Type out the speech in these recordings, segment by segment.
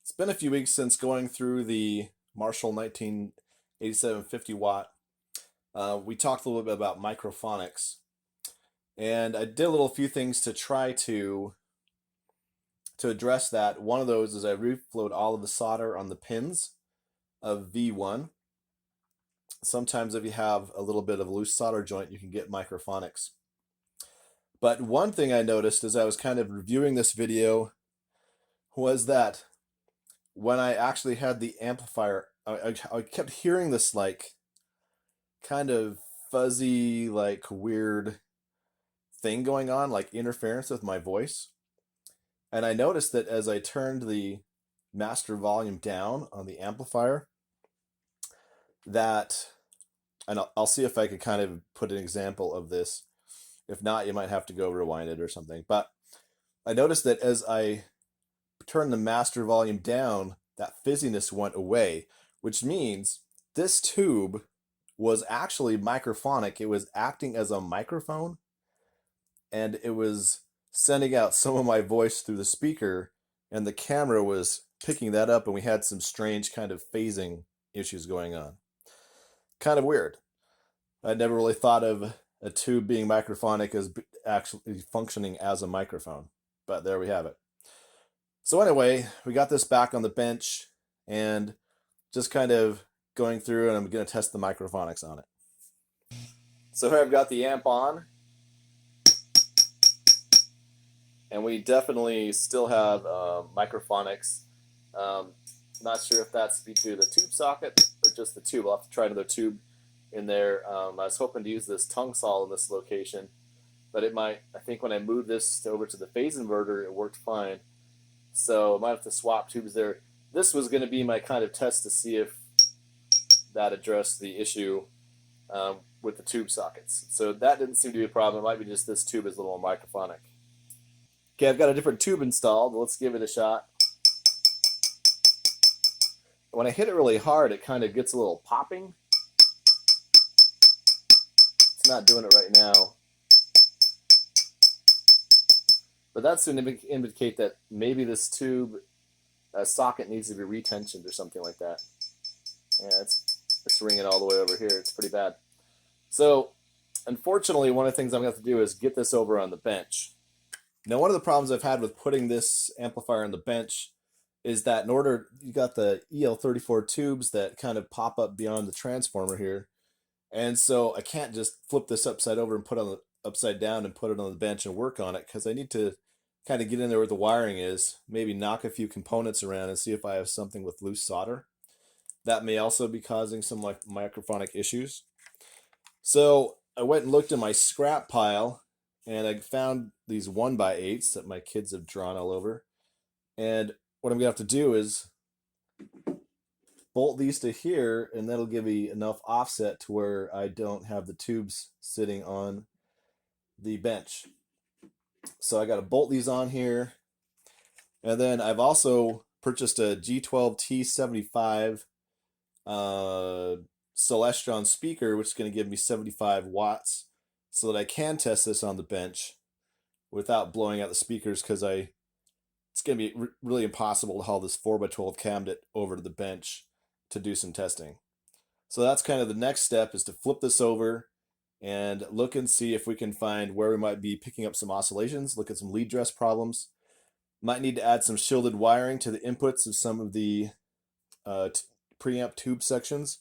It's been a few weeks since going through the Marshall 1987 50 watt. We talked a little bit about microphonics, and I did a little few things to try to address that. One of those is I reflowed all of the solder on the pins of V1. Sometimes if you have a little bit of a loose solder joint, you can get microphonics. But one thing I noticed as I was kind of reviewing this video was that when I actually had the amplifier, I kept hearing this like kind of fuzzy, like weird thing going on, like interference with my voice. And I noticed that as I turned the master volume down on the amplifier, that, and I'll see if I could kind of put an example of this. If not, you might have to go rewind it or something. But I noticed that as I turned the master volume down, that fizziness went away, which means this tube was actually microphonic. It was acting as a microphone, and it was sending out some of my voice through the speaker, and the camera was picking that up, and we had some strange kind of phasing issues going on. Kind of weird. I'd never really thought of a tube being microphonic as actually functioning as a microphone, but there we have it. So anyway, we got this back on the bench and just kind of going through, and I'm going to test the microphonics on it. So here I've got the amp on, and we definitely still have microphonics. Not sure if that's due to the tube socket or just the tube. I'll have to try another tube in there. I was hoping to use this tongue saw in this location, but it might, I think when I moved this over to the phase inverter, it worked fine. So I might have to swap tubes there. This was going to be my kind of test to see if that addressed the issue with the tube sockets. So that didn't seem to be a problem. It might be just this tube is a little more microphonic. Okay, I've got a different tube installed. Let's give it a shot. When I hit it really hard, it kind of gets a little popping. It's not doing it right now. But that's going to indicate that maybe this tube socket needs to be retensioned or something like that. Yeah, it's ringing all the way over here. It's pretty bad. So, unfortunately, one of the things I'm going to have to do is get this over on the bench. Now, one of the problems I've had with putting this amplifier on the bench is that you got the EL34 tubes that kind of pop up beyond the transformer here. And so I can't just flip this upside over and put on the upside down and put it on the bench and work on it, because I need to kind of get in there where the wiring is, maybe knock a few components around and see if I have something with loose solder. That may also be causing some like microphonic issues. So I went and looked in my scrap pile, and I found these 1x8s that my kids have drawn all over. And what I'm gonna have to do is bolt these to here, and that'll give me enough offset to where I don't have the tubes sitting on the bench. So I got to bolt these on here. And then I've also purchased a G12T75 Celestron speaker, which is going to give me 75 watts, so that I can test this on the bench without blowing out the speakers, because it's going to be really impossible to haul this 4x12 cabinet over to the bench to do some testing. So that's kind of the next step, is to flip this over and look and see if we can find where we might be picking up some oscillations, look at some lead dress problems. Might need to add some shielded wiring to the inputs of some of the preamp tube sections.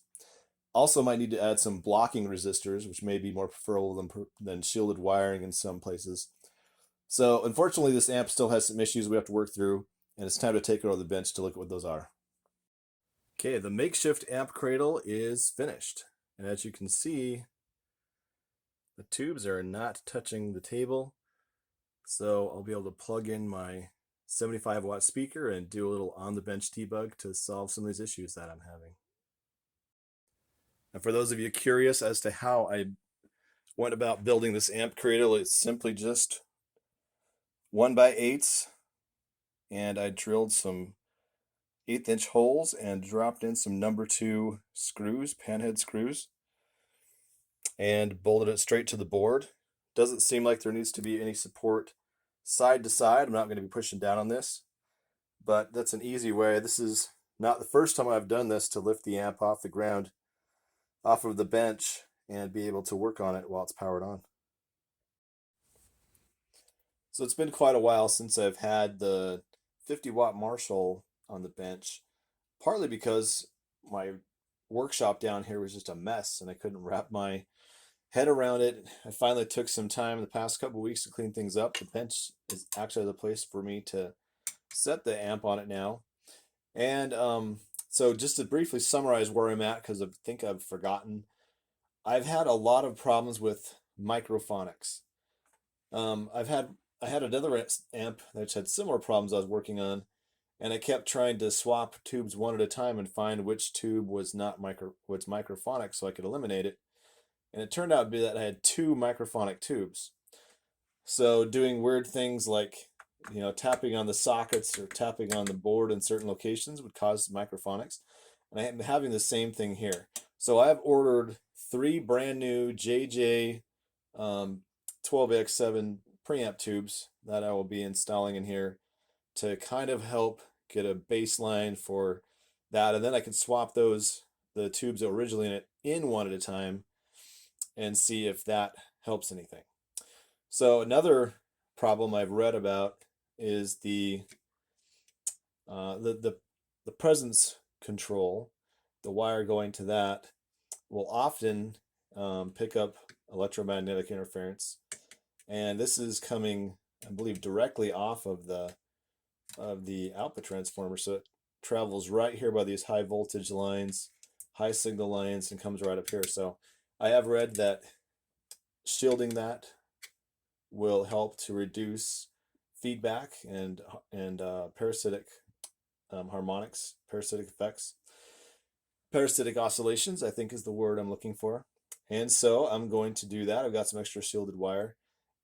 Also might need to add some blocking resistors, which may be more preferable than shielded wiring in some places. So unfortunately, this amp still has some issues we have to work through, and it's time to take it over the bench to look at what those are. Okay, the makeshift amp cradle is finished. And as you can see, the tubes are not touching the table. So I'll be able to plug in my 75 watt speaker and do a little on the bench debug to solve some of these issues that I'm having. And for those of you curious as to how I went about building this amp cradle, it's simply just 1x8s, and I drilled some 1/8-inch holes and dropped in some number 2 screws, panhead screws, and bolted it straight to the board. Doesn't seem like there needs to be any support side to side. I'm not going to be pushing down on this, but that's an easy way. This is not the first time I've done this, to lift the amp off the ground, off of the bench, and be able to work on it while it's powered on. So it's been quite a while since I've had the 50-watt Marshall on the bench, partly because my workshop down here was just a mess and I couldn't wrap my head around it. I finally took some time in the past couple of weeks to clean things up. The bench is actually the place for me to set the amp on it now. And so just to briefly summarize where I'm at, because I think I've forgotten, I've had a lot of problems with microphonics. I had another amp that had similar problems I was working on, and I kept trying to swap tubes one at a time and find which tube was not microphonic so I could eliminate it. And it turned out to be that I had two microphonic tubes. So doing weird things like, tapping on the sockets or tapping on the board in certain locations would cause microphonics. And I am having the same thing here. So I've ordered 3 brand new JJ 12x7 preamp tubes that I will be installing in here to kind of help get a baseline for that. And then I can swap the tubes that were originally in it in one at a time and see if that helps anything. So another problem I've read about is the presence control. The wire going to that will often pick up electromagnetic interference, and this is coming, I believe, directly off of the output transformer. So it travels right here by these high voltage lines, high signal lines, and comes right up here. So I have read that shielding that will help to reduce feedback and parasitic harmonics, parasitic effects. Parasitic oscillations, I think, is the word I'm looking for. And so I'm going to do that. I've got some extra shielded wire.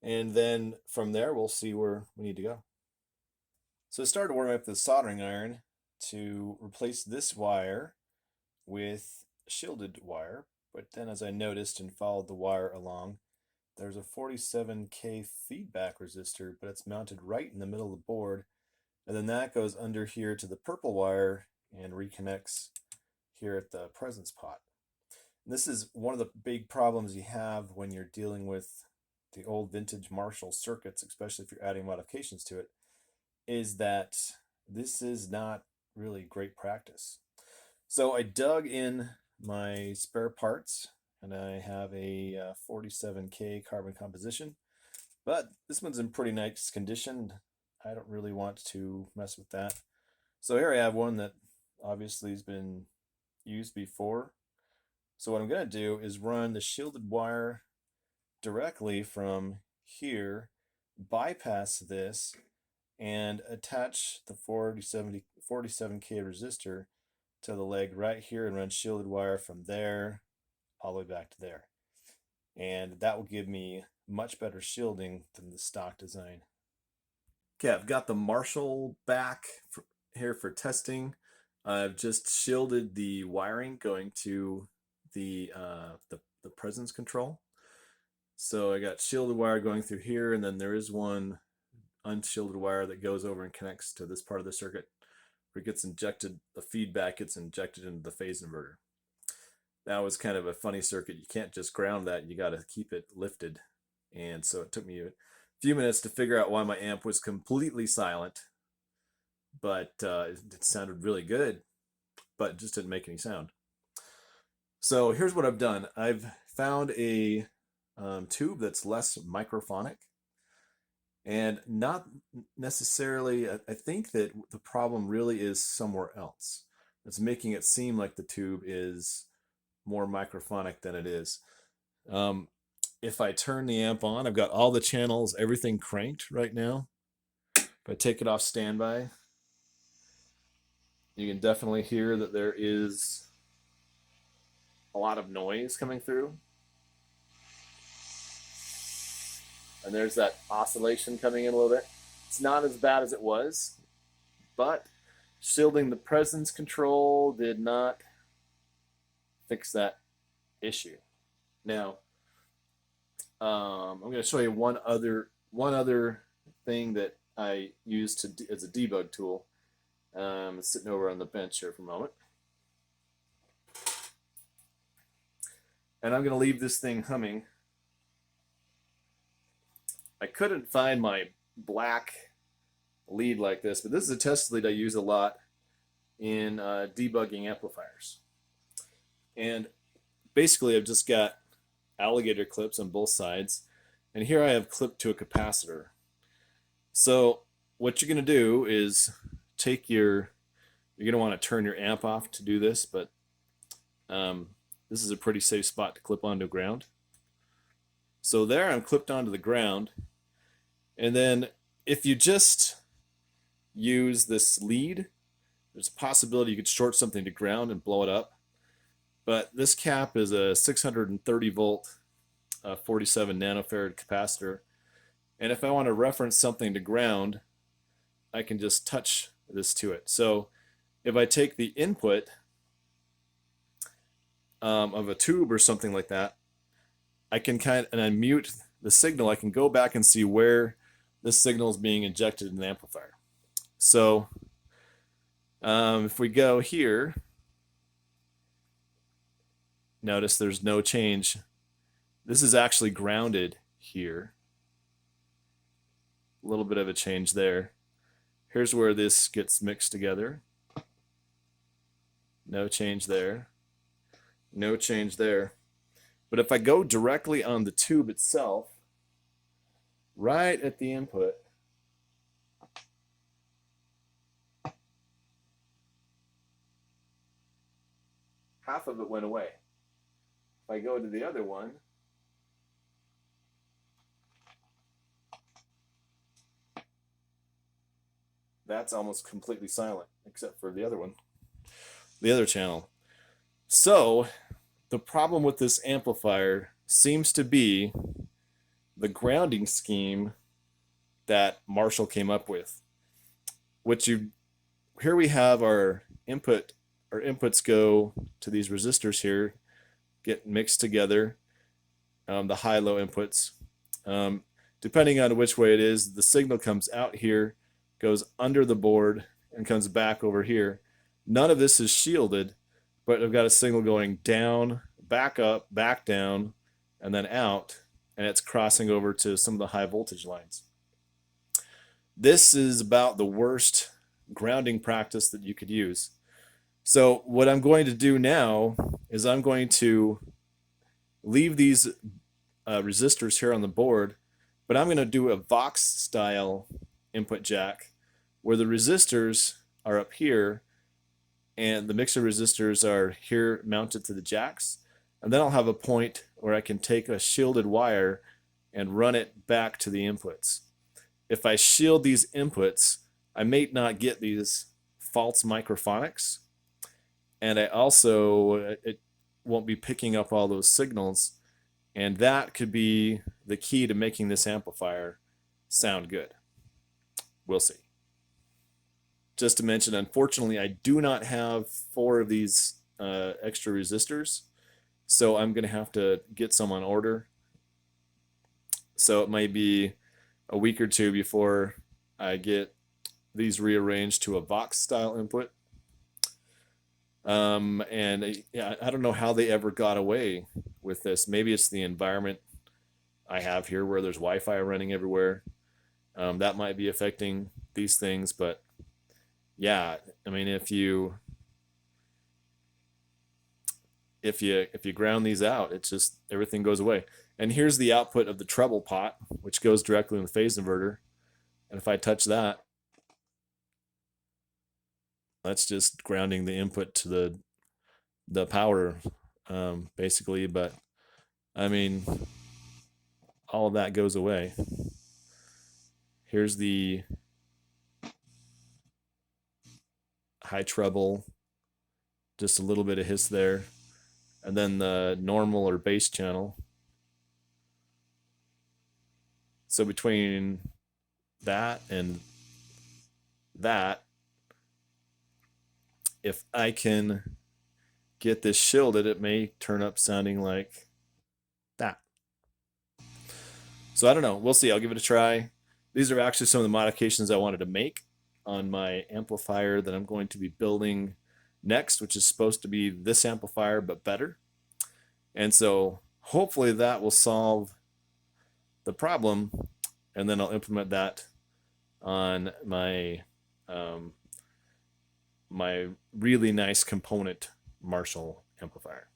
And then from there, we'll see where we need to go. So I started warming up the soldering iron to replace this wire with shielded wire. But then as I noticed and followed the wire along, there's a 47K feedback resistor, but it's mounted right in the middle of the board. And then that goes under here to the purple wire and reconnects here at the presence pot. And this is one of the big problems you have when you're dealing with the old vintage Marshall circuits, especially if you're adding modifications to it, is that this is not really great practice. So I dug in my spare parts, and I have a 47K carbon composition, but this one's in pretty nice condition. I don't really want to mess with that. So here I have one that obviously has been used before. So what I'm going to do is run the shielded wire directly from here, bypass this, and attach the 47K resistor to the leg right here and run shielded wire from there all the way back to there. And that will give me much better shielding than the stock design. Okay, I've got the Marshall back here for testing. I've just shielded the wiring going to the presence control. So I got shielded wire going through here, and then there is one unshielded wire that goes over and connects to this part of the circuit where it gets injected, the feedback gets injected into the phase inverter. That was kind of a funny circuit. You can't just ground that, you got to keep it lifted. And so it took me a few minutes to figure out why my amp was completely silent, but it sounded really good, but it just didn't make any sound. So here's what I've done. I've found a tube that's less microphonic, and not necessarily, I think that the problem really is somewhere else. It's making it seem like the tube is more microphonic than it is. If I turn the amp on, I've got all the channels, everything cranked right now. If I take it off standby, you can definitely hear that there is a lot of noise coming through. And there's that oscillation coming in a little bit. It's not as bad as it was, but shielding the presence control did not fix that issue. Now, I'm going to show you one other thing that I used as a debug tool. Sitting over on the bench here for a moment. And I'm going to leave this thing humming. I couldn't find my black lead like this, but this is a test lead I use a lot in debugging amplifiers. And basically I've just got alligator clips on both sides, and here I have clipped to a capacitor. So what you're going to do is take you're going to want to turn your amp off to do this, but this is a pretty safe spot to clip onto ground. So there I'm clipped onto the ground, and then if you just use this lead, there's a possibility you could short something to ground and blow it up. But this cap is a 630 volt 47 nanofarad capacitor, and if I want to reference something to ground, I can just touch this to it. So if I take the input of a tube or something like that, I can and I mute the signal, I can go back and see where this signal is being injected in the amplifier. So if we go here, notice there's no change. This is actually grounded here. A little bit of a change there. Here's where this gets mixed together. No change there. No change there. But if I go directly on the tube itself, right at the input, half of it went away. If I go to the other one, that's almost completely silent, except for the other one, the other channel. So the problem with this amplifier seems to be the grounding scheme that Marshall came up with. Here we have our input. Our inputs go to these resistors here, get mixed together, the high-low inputs. Depending on which way it is, the signal comes out here, goes under the board, and comes back over here. None of this is shielded, but I've got a signal going down, back up, back down, and then out, and it's crossing over to some of the high voltage lines. This is about the worst grounding practice that you could use. So what I'm going to do now is I'm going to leave these resistors here on the board, but I'm going to do a Vox style input jack where the resistors are up here and the mixer resistors are here mounted to the jacks, and then I'll have a point where I can take a shielded wire and run it back to the inputs. If I shield these inputs, I may not get these false microphonics, and I also, it won't be picking up all those signals, and that could be the key to making this amplifier sound good. We'll see. Just to mention, unfortunately, I do not have 4 of these extra resistors, so I'm going to have to get some on order. So it might be a week or 2 before I get these rearranged to a Vox style input. And yeah, I don't know how they ever got away with this. Maybe it's the environment I have here where there's Wi-Fi running everywhere. That might be affecting these things, but yeah, I mean, if you ground these out, it's just everything goes away. And here's the output of the treble pot, which goes directly in the phase inverter. And if I touch that, that's just grounding the input to the power, basically. But I mean, all of that goes away. Here's the high treble, just a little bit of hiss there, and then the normal or bass channel. So between that and that, if I can get this shielded, it may turn up sounding like that. So I don't know. We'll see. I'll give it a try. These are actually some of the modifications I wanted to make. on my amplifier that I'm going to be building next, which is supposed to be this amplifier but better. And so hopefully that will solve the problem, and then I'll implement that on um, my really nice component Marshall amplifier.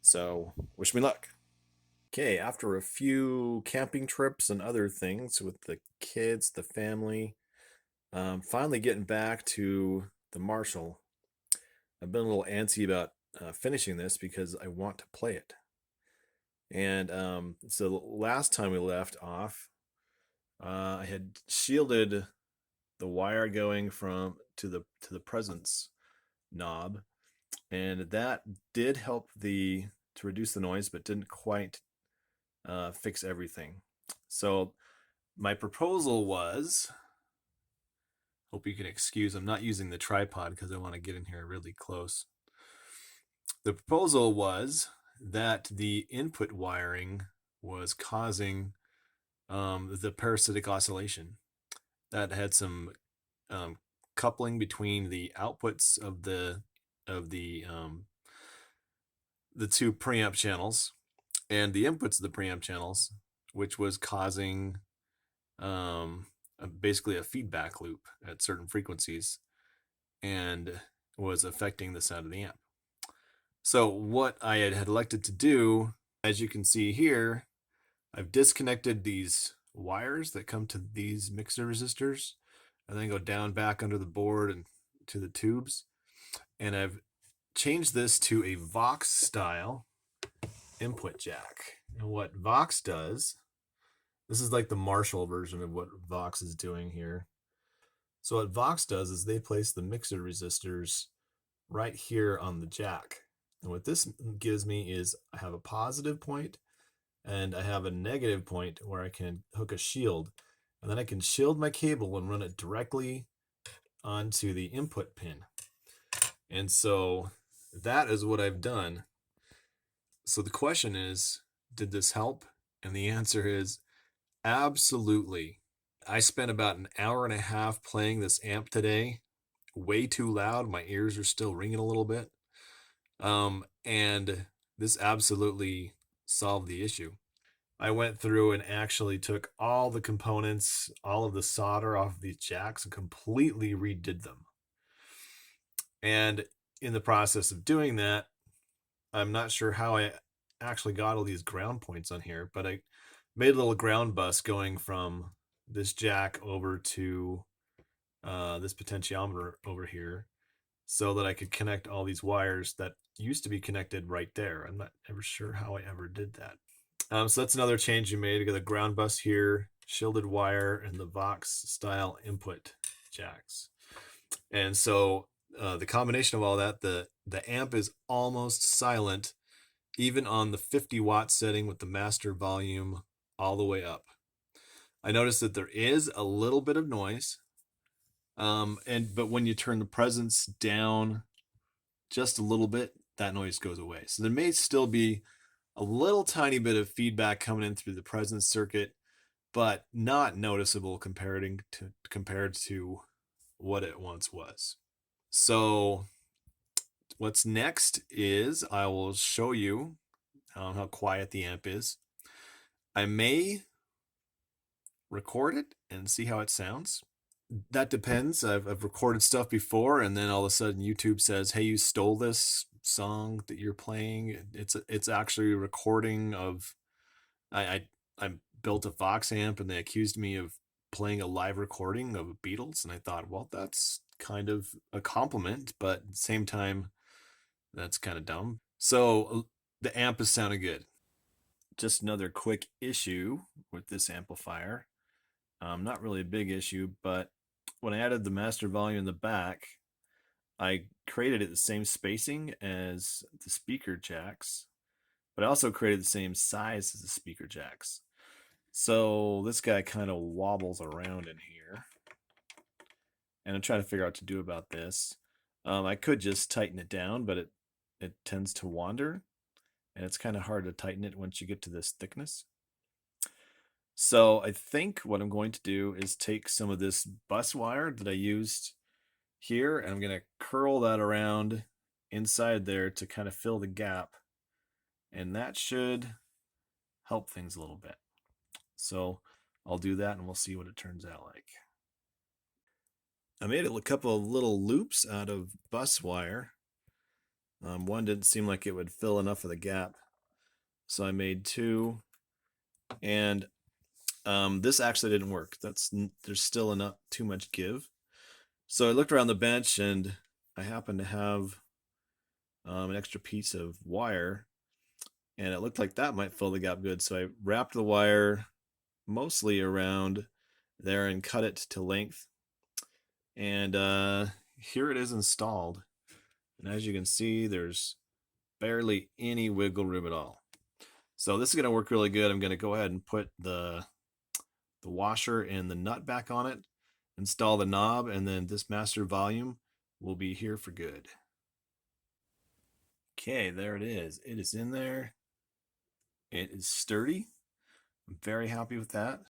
So wish me luck. Okay, after a few camping trips and other things with the kids, the family, finally getting back to the Marshall. I've been a little antsy about finishing this because I want to play it. And so last time we left off, I had shielded the wire going from to the presence knob, and that did help to reduce the noise, but didn't quite fix everything. So my proposal was, hope you can excuse, I'm not using the tripod because I want to get in here really close. The proposal was that the input wiring was causing the parasitic oscillation. That had some coupling between the outputs of the two preamp channels and the inputs of the preamp channels, which was causing basically a feedback loop at certain frequencies and was affecting the sound of the amp. So what I had elected to do, as you can see here, I've disconnected these wires that come to these mixer resistors and then go down back under the board and to the tubes. And I've changed this to a Vox style input jack. And what Vox does, this is like the Marshall version of what Vox is doing here. So what Vox does is they place the mixer resistors right here on the jack. And what this gives me is I have a positive point and I have a negative point where I can hook a shield. And then I can shield my cable and run it directly onto the input pin. And so that is what I've done. So the question is, did this help? And the answer is absolutely. I spent about an hour and a half playing this amp today. Way too loud. My ears are still ringing a little bit. And this absolutely solved the issue. I went through and actually took all the components, all of the solder off of these jacks and completely redid them. And in the process of doing that, I'm not sure how I actually got all these ground points on here, but I made a little ground bus going from this jack over to this potentiometer over here so that I could connect all these wires that used to be connected right there. I'm not ever sure how I ever did that. So that's another change you made. You got the ground bus here, shielded wire, and the Vox style input jacks. And so the combination of all that, the amp is almost silent, even on the 50 watt setting with the master volume all the way up. I noticed that there is a little bit of noise, but when you turn the presence down just a little bit, that noise goes away. So there may still be a little tiny bit of feedback coming in through the presence circuit, but not noticeable compared to what it once was. So what's next is I will show you how quiet the amp is. I may record it and see how it sounds. That depends. I've recorded stuff before, and then all of a sudden YouTube says, "Hey, you stole this song that you're playing." It's actually a recording of I built a Vox amp, and they accused me of playing a live recording of Beatles, and I thought, well, that's kind of a compliment, but at the same time, that's kind of dumb. So the amp is sounding good. Just another quick issue with this amplifier. Not really a big issue, but when I added the master volume in the back, I created it the same spacing as the speaker jacks, but I also created the same size as the speaker jacks. So this guy kind of wobbles around in here, and I'm trying to figure out what to do about this. I could just tighten it down, but it tends to wander, and it's kind of hard to tighten it once you get to this thickness. So I think what I'm going to do is take some of this bus wire that I used here, and I'm going to curl that around inside there to kind of fill the gap. And that should help things a little bit. So I'll do that and we'll see what it turns out like. I made a couple of little loops out of bus wire. One didn't seem like it would fill enough of the gap, so I made two. And this actually didn't work. There's still enough too much give. So I looked around the bench and I happened to have an extra piece of wire, and it looked like that might fill the gap good. So I wrapped the wire mostly around there and cut it to length. And here it is installed. And as you can see, there's barely any wiggle room at all. So this is going to work really good. I'm going to go ahead and put the washer and the nut back on it, install the knob, and then this master volume will be here for good. Okay, there it is. It is in there. It is sturdy. I'm very happy with that.